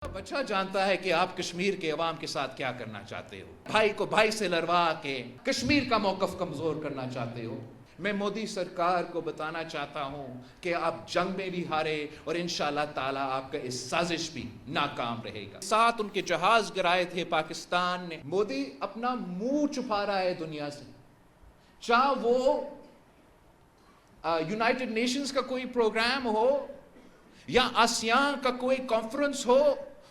अब अच्छा जानता है कि आप कश्मीर के अवाम के साथ क्या करना चाहते हो। भाई को भाई से लड़वा के कश्मीर का मौकफ कमजोर करना चाहते हो। मैं मोदी सरकार को बताना चाहता हूं कि आप जंग में भी हारे और इंशाअल्लाह ताला आपका इस साजिश भी नाकाम रहेगा। साथ उनके जहाज गिराए थे पाकिस्तान ने। मोदी अपना मुंह छुपा रहा है दुनिया से। चाहे वो यूनाइटेड नेशंस का कोई प्रोग्राम हो या आसियान का कोई कॉन्फ्रेंस हो,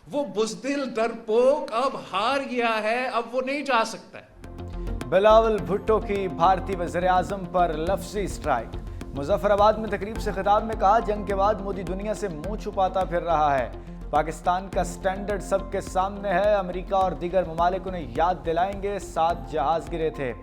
वो बुज़दिल डरपोक अब हार गया है, अब वो नहीं जा सकता है। बिलावल भुट्टो की भारतीय वज़ीर-ए-आज़म पर लफ्ज़ी स्ट्राइक। मुजफ्फराबाद में तकरीब से खिताब में कहा, जंग के बाद मोदी दुनिया से मुंह छुपाता फिर रहा है। पाकिस्तान का स्टैंडर्ड सबके सामने है। अमेरिका और दीगर ममालिक उन्हें याद दिलाएंगे 7 जहाज गिरे थे।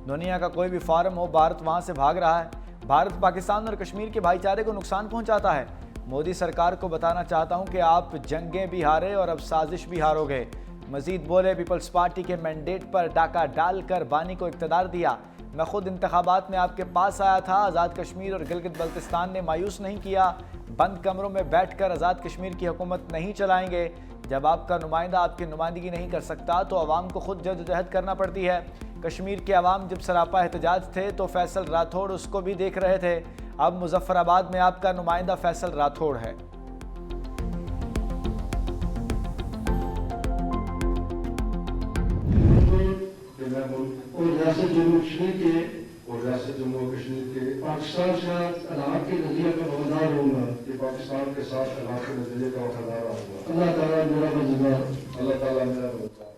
दुनिया का कोई भी फार्म हो, भारत वहां से भाग रहा है। भारत पाकिस्तान और कश्मीर के भाईचारे को नुकसान पहुंचाता है। मोदी सरकार को बताना चाहता हूं कि आप जंगें भी हारे और अब साजिश भी हारोगे। मजीद बोले, पीपल्स पार्टी के मैंडेट पर डाका डालकर बानी को इक़्तिदार दिया। मैं खुद इंतखाबात में आपके पास आया था। आज़ाद कश्मीर और गिलगित बल्तिस्तान ने मायूस नहीं किया। बंद कमरों में बैठकर आज़ाद कश्मीर की हुकूमत नहीं चलाएंगे। जब आपका नुमाइंदा आपकी नुमाइंदगी नहीं कर सकता तो अवाम को खुद जद्दोजहद करना पड़ती है। कश्मीर के अवाम जब सरापा एहतजाज थे तो फैसल राठौड़ उसको भी देख रहे थे। अब मुजफ्फराबाद में आपका नुमाइंदा फैसल राठौड़ है। और रियासत जम्मू कश्मीर के पाकिस्तान के अलाहात के नजरिए का वफादार रहूंगा कि पाकिस्तान के साथ अलाहात के नजरिए का वफादार रहूंगा। अल्लाह ताला मेरा मददगार, अल्लाह ताला मेरा मददगार।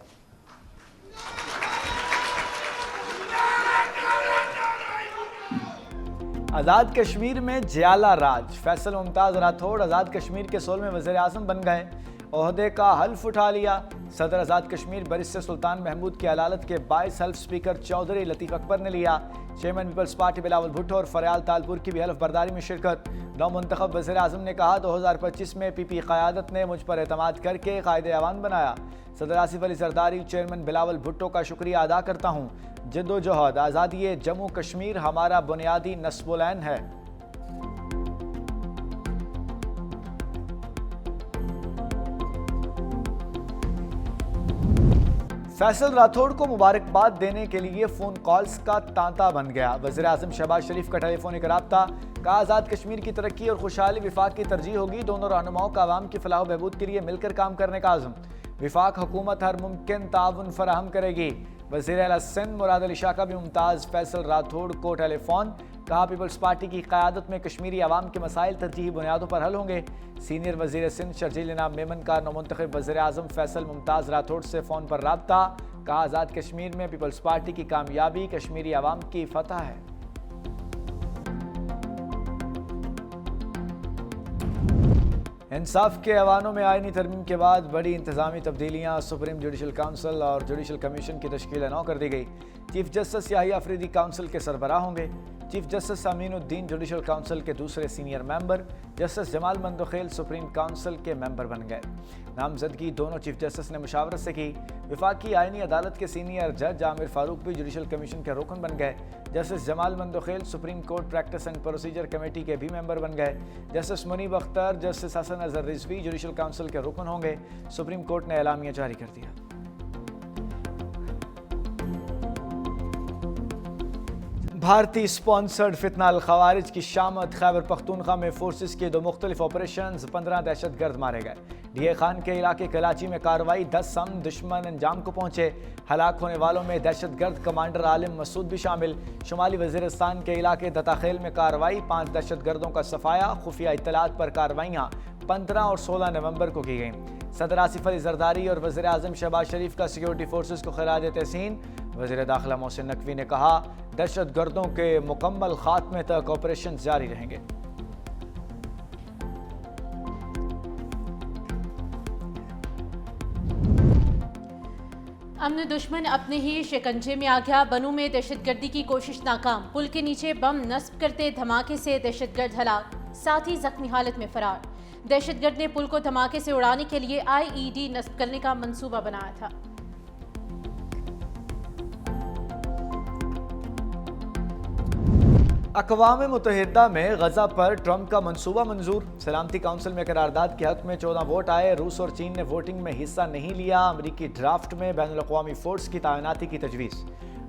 आज़ाद कश्मीर में ज्याला राज। फैसल मुमताज़ राठौड़ आज़ाद कश्मीर के 16वें वज़ीर-ए-आज़म बन गए। ओहदे का हल्फ उठा लिया। सदर आज़ाद कश्मीर बरिस्टर सुल्तान महमूद की अलालत के 22 हल्फ स्पीकर चौधरी लतीफ़ अकबर ने लिया। Chairman peoples party Bilawal Bhutto और फरयाल तालपुर की भी हल्फ बर्दारी में शिरकत। नौमुंतखब वज़ीर-ए-आज़म ने कहा, 2025 में पीपी क़यादत ने मुझ पर एतमाद करके कायदे अवान बनाया। सदर आसिफ अली जरदारी चेयरमैन बिलावल भुट्टो का शुक्रिया अदा करता हूँ। जद्दोजहद आज़ादी जम्मू कश्मीर हमारा बुनियादी नस्बुलैन है। फैसल राठौड़ को मुबारकबाद देने के लिए फ़ोन कॉल्स का तांता बन गया। वज़ीर-ए-आज़म शहबाज शरीफ का टेलीफोनिक रब्ता। कहा, आज़ाद कश्मीर की तरक्की और खुशहाली विफाक की तरजीह होगी। दोनों रहनुमाओं का आवाम की फलाह बहबूद के लिए मिलकर काम करने का आज़म। विफाक हुकूमत हर मुमकिन ताउन फराहम करेगी। वज़ीर-ए-आला सिंध मुराद अली शाह का भी मुमताज़ फैसल राठौड़ को टेलीफोन। कहा, पीपल्स पार्टी की क़यादत में कश्मीरी अवाम के मसाइल तरजीही बुनियादों पर हल होंगे। सीनियर वज़ीर सिंध शर्जील इनाम मेमन का नौमुंतखब वज़ीर-ए-आज़म फैसल मुमताज़ राठौड़ से फ़ोन पर रब्ता। कहा, आज़ाद कश्मीर में पीपल्स पार्टी की कामयाबी कश्मीरी अवाम की फतह है। इंसाफ के ऐवानों में आईनी तरमीम के बाद बड़ी इंतजामी तब्दीलियाँ। सुप्रीम जुडिशल काउंसिल और जुडिशल कमीशन की तश्कील नौ कर दी गई। Chief justice Yahya Afridi council के सरबराह होंगे। Chief justice Aminuddin judicial council के दूसरे senior member. Justice Jamal Mandokhel supreme council के मेंबर बन गए। नामजदगी दोनों चीफ जस्टिस ने मुशावरत से की। वफाकी आईनी अदालत के सीनियर जज आमिर फारूक भी जुडिशल कमीशन के रुकन बन गए। Justice Jamal Mandokhel supreme court practice and procedure committee के भी मेंबर बन गए। Justice Munib Akhtar, justice Hasan Azhar Rizvi judicial council के रुकन होंगे। सुप्रीम कोर्ट ने एलामिया जारी कर दिया। भारतीय स्पॉन्सर्ड फितना अल खवारिज की शामत। खैबर पख्तूनख्वा में फोर्सेस के 2 मुख्तलिफ ऑपरेशन, 15 दहशतगर्द मारे गए। डीए खान के इलाके कराची में कार्रवाई, 10 सम दुश्मन अंजाम को पहुंचे। हलाक होने वालों में दहशतगर्द कमांडर आलिम मसूद भी शामिल। शुमाली वजीरिस्तान के इलाके दताखेल में कार्रवाई, 5 दहशतगर्दों का सफाया। खुफिया इत्तलात पर कार्रवाइयाँ 15 और 16 नवंबर को की गईं। सदर आसिफ अली जरदारी और वज़ीर-ए-आज़म शहबाज शरीफ का सिक्योरिटी फोर्सेस को खिराज तहसीन। वज़ीर दाखिला मोहसिन नकवी ने कहा, दहशतगर्दों के मुकम्मल खात्मे तक ऑपरेशन जारी रहेंगे। अमन दुश्मन अपने ही शिकंजे में आ गया। बनू में दहशतगर्दी की कोशिश नाकाम। पुल के नीचे बम नस्ब करते धमाके से दहशतगर्द हलाक, साथ ही जख्मी हालत में फरार। दहशतगर्द ने पुल को धमाके से उड़ाने के लिए आईईडी नस्ब करने का मंसूबा बनाया था। अक़वाम मुत्तहिदा में गजा पर ट्रंप का मंसूबा मंजूर। सलामती काउंसिल में करारदाद के हक में 14 वोट आए। रूस और चीन ने वोटिंग में हिस्सा नहीं लिया। अमरीकी ड्राफ्ट में बैनुल अक़वामी फोर्स की तैनाती की तजवीज़।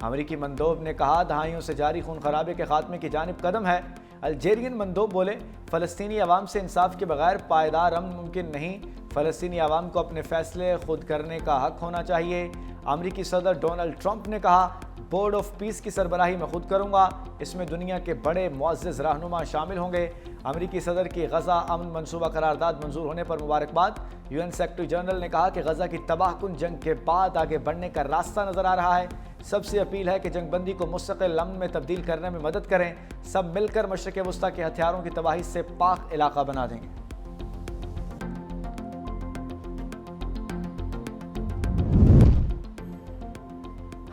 अमरीकी मंदोब ने कहा दहाइयों से जारी खून खराबे के खात्मे की जानिब कदम है। अल्जेरियन मंदोब बोले फ़लस्तीनी अवाम से इंसाफ के बगैर पायदार अमन मुमकिन नहीं। फ़लस्तीनी अवाम को अपने फैसले खुद करने का हक होना चाहिए। अमरीकी सदर डोनाल्ड ट्रंप ने कहा बोर्ड ऑफ पीस की सरबराही मैं खुद करूंगा। इसमें दुनिया के बड़े मुअज़्ज़िज़ रहनुमा शामिल होंगे। अमरीकी सदर की गजा अमन मनसूबा करारदाद मंजूर होने पर मुबारकबाद। यूएन सेक्रेटरी जनरल ने कहा कि गजा की तबाहकुन जंग के बाद आगे बढ़ने का रास्ता नजर आ रहा है। सबसे अपील है कि जंगबंदी को मुस्तकिल अमन में तब्दील करने में मदद करें। सब मिलकर मशरिक़ वस्ता के हथियारों की तबाही से पाक इलाका बना देंगे।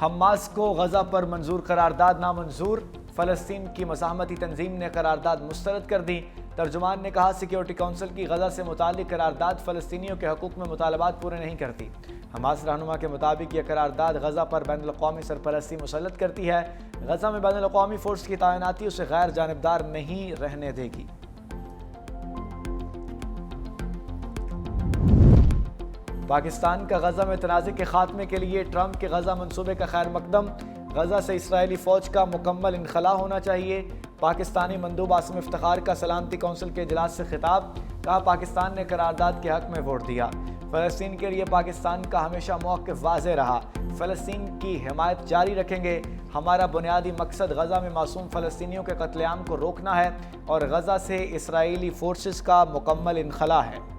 हमास को गजा पर मंजूर करारदाद नामंजूर। फ़लस्तीन की मज़ाहमती तंजीम ने करारदाद मुस्तरद कर दी। तर्जुमान ने कहा सिक्योरिटी काउंसिल की गजा से मुताल्लिक़ करारदाद फ़लस्तीनियों के हकूक़ में मुतालबात पूरे नहीं करती। हमास रहनुमा के मुताबिक यह करारदाद गजा पर बैनुल अक़वामी सरपरस्ती मुसल्लत करती है। गजा में बैनुल अक़वामी फ़ोर्स की तैनाती उसे गैर जानिबदार नहीं रहने देगी। पाकिस्तान का गजा में तनाज़े के खात्मे के लिए ट्रंप के गजा मंसूबे का खैर मकदम। गजा से इसराइली फ़ौज का मुकम्मल इनखला होना चाहिए। पाकिस्तानी मंदूब आसिम इफ्तिखार का सलामती काउंसिल के इजलास से खिताब। कहा पाकिस्तान ने करारदाद के हक में वोट दिया। फ़लस्तीन के लिए पाकिस्तान का हमेशा मौक़िफ़ वाज़ेह रहा। फ़लस्तीन की हिमायत जारी रखेंगे। हमारा बुनियादी मकसद गजा में मासूम फ़लस्तीनियों के कत्लेआम को रोकना है और गजा से इसराइली फ़ोर्सेस का मुकम्मल इनखला है।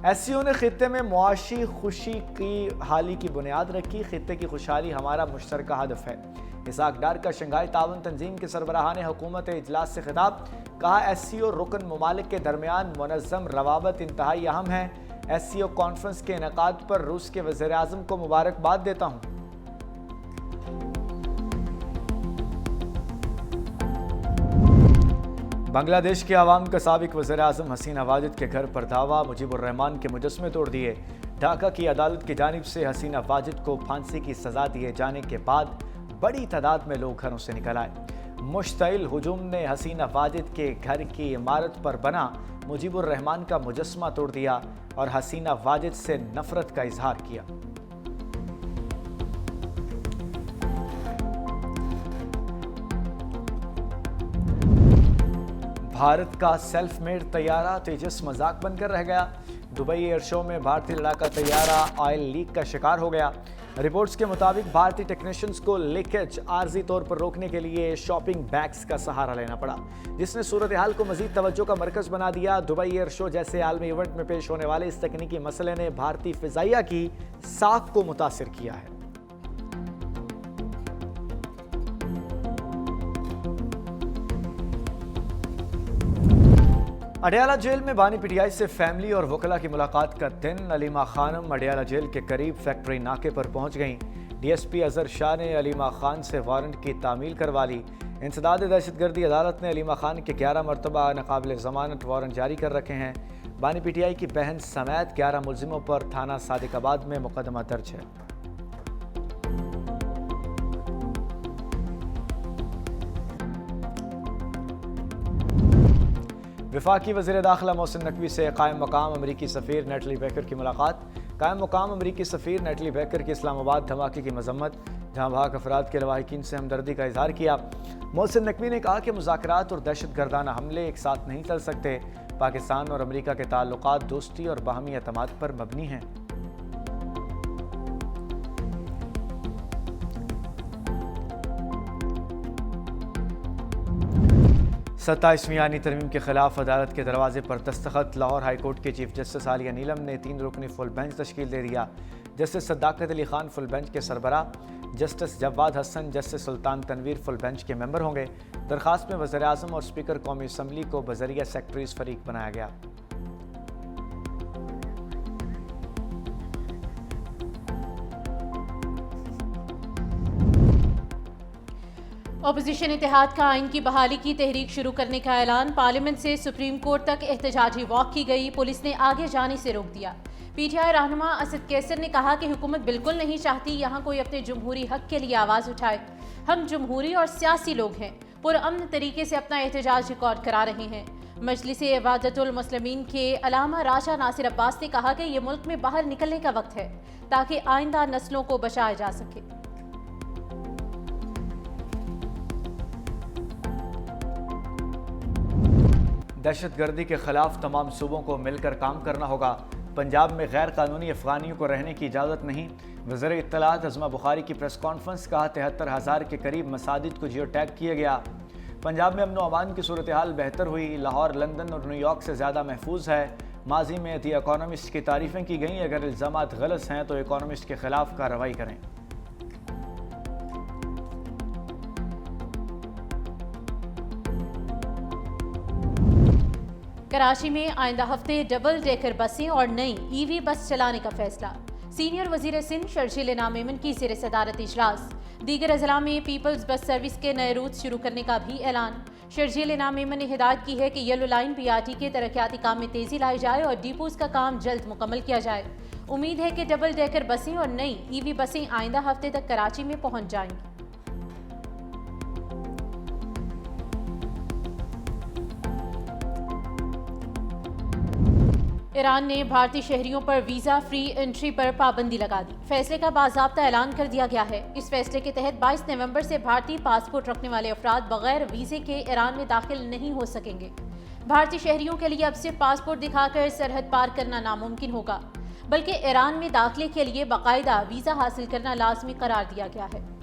एससीओ ने खित्ते में मुआशी खुशी की हाली की बुनियाद रखी। खित्ते की खुशहाली हमारा मुश्तरका हदफ है। इसाक डार का शंघाई ताउन तंजीम के सरबराहान हुकूमत इजलास से खिताब। कहा एससीओ रुकन ममालिक के दरमियान मुनज़्ज़म रवाबत इंतहाई अहम है। एससीओ कॉन्फ्रेंस के इनेकाद पर रूस के वज़ीर आज़म को मुबारकबाद देता हूँ। बांग्लादेश के अवाम का साबिक वज़ीर आज़म हसीना वाजिद के घर पर धावा। मुजीबुर रहमान के मुजस्समे तोड़ दिए। ढाका की अदालत की जानिब से हसीना वाजिद को फांसी की सज़ा दिए जाने के बाद बड़ी तादाद में लोग घरों से निकल आए। मुश्तइल हुजूम ने हसीना वाजिद के घर की इमारत पर बना मुजीबुर रहमान का मुजस्समा तोड़ दिया और हसीना वाजिद से नफरत का इजहार किया। भारत का सेल्फ मेड तैयारा तेजस मजाक बनकर रह गया। दुबई एयर शो में भारतीय लड़ाका तैयारा ऑयल लीक का शिकार हो गया। रिपोर्ट्स के मुताबिक भारतीय टेक्नीशियंस को लीकेज आर्जी तौर पर रोकने के लिए शॉपिंग बैग्स का सहारा लेना पड़ा, जिसने सूरत हाल को मजीद तवज्जो का मरकज बना दिया। दुबई एयर शो जैसे आलमी इवेंट में पेश होने वाले इस तकनीकी मसले ने भारतीय फिजाइया की साख को मुतासिर किया है। अडयाला जेल में बानी पीटीआई से फैमिली और वकला की मुलाकात का दिन। अलीमा खानम अडयाला जेल के करीब फैक्ट्री नाके पर पहुंच गईं। डीएसपी अजहर शाह ने अलीमा खान से वारंट की तामील करवा ली। इंसदाद दहशतगर्दी अदालत ने अलीमा खान के 11 मरतबा नाकाबिल ज़मानत वारंट जारी कर रखे हैं। बानी पीटीआई की बहन समेत 11 मुलजिमों पर थाना सादिकाबाद में मुकदमा दर्ज है। वफाकी वज़ीर दाखिला मोहसिन नकवी से कायम मकाम अमरीकी सफ़ीर नेटली बेकर की मुलाकात। कायम मकाम अमरीकी सफ़ीर नेटली बेकर की इस्लामाबाद धमाके की मजम्मत, जहाँ भाग अफराद के लवाहिकीन से हमदर्दी का इजहार किया। मोहसिन नकवी ने कहा कि मुज़ाकरात और दहशतगर्दाना हमले एक साथ नहीं चल सकते। पाकिस्तान और अमरीका के ताल्लुकात दोस्ती और बाहमी एतमाद पर मबनी हैं। 27वीं आईनी तरमीम के खिलाफ अदालत के दरवाजे पर दस्तखत। लाहौर हाईकोर्ट के चीफ जस्टिस आलिया नीलम ने 3 रुकनी फुल बेंच तश्कील दे दिया। Justice Sadaqat Ali Khan full bench के सरबराह, justice Jawad Hassan, justice Sultan Tanveer full bench के मेंबर होंगे। दरखास्त में वज़ीर आज़म और स्पीकर कौमी असम्बली को बज़रिया सेक्रेटरीज फरीक बनाया गया। अपोजिशन इत्तेहाद का आइन की बहाली की तहरीक शुरू करने का ऐलान। पार्लियामेंट से सुप्रीम कोर्ट तक एहतजाजी वॉक की गई। पुलिस ने आगे जाने से रोक दिया। पीटीआई रहनुमा असद कैसर ने कहा कि हुकूमत बिल्कुल नहीं चाहती यहाँ कोई अपने जमहूरी हक के लिए आवाज़ उठाए। हम जमहूरी और सियासी लोग हैं, पुरअमन तरीके से अपना एहतजाज रिकॉर्ड करा रहे हैं। मजलिस इबादतुल मुस्लिमीन के अलामा राजा नासिर अब्बास ने कहा कि ये मुल्क में बाहर निकलने का वक्त है ताकि आइंदा नस्लों को बचाया जा सके। दहशतगर्दी के खिलाफ तमाम सूबों को मिलकर काम करना होगा। पंजाब में गैर कानूनी अफगानियों को रहने की इजाज़त नहीं। वज़ीर इत्तलात अज़मा बुखारी की प्रेस कॉन्फ्रेंस। कहा 73,000 के करीब मसाजिद को जियो टैग किया गया। पंजाब में अमन व अमान की सूरत हाल बेहतर हुई। लाहौर, लंदन और न्यूयॉर्क से ज़्यादा महफूज है। माजी में दी इकोनॉमिस्ट की तारीफ़ें की गई। अगर इल्ज़ामात गलत हैं तो इकोनॉमिस्ट के खिलाफ कार्रवाई करें। कराची में आइंदा हफ्ते डबल डेकर बसें और नई ईवी बस चलाने का फैसला। सीनियर वजीर सिंध शर्जील इनाम मेमन की ज़ेर सदारत इजलास। दीगर अजला में पीपल्स बस सर्विस के नए रूट शुरू करने का भी ऐलान। शर्जील इनाम मेमन ने हिदायत की है कि येलो लाइन PRT के तरक्याती काम में तेजी लाई जाए और डिपोज का काम जल्द मुकम्मल किया जाए। उम्मीद है कि डबल डेकर बसें और नई ईवी बसें आइंदा हफ्ते तक कराची में पहुंच जाएंगी। ईरान ने भारतीय शहरियों पर वीज़ा फ्री एंट्री पर पाबंदी लगा दी। फैसले का बाज़ाब्ता ऐलान कर दिया गया है। इस फैसले के तहत 22 नवंबर से भारतीय पासपोर्ट रखने वाले अफराद बगैर वीज़े के ईरान में दाखिल नहीं हो सकेंगे। भारतीय शहरियों के लिए अब सिर्फ पासपोर्ट दिखाकर सरहद पार करना नामुमकिन होगा, बल्कि ईरान में दाखिले के लिए बाकायदा वीज़ा हासिल करना लाजमी करार दिया गया है।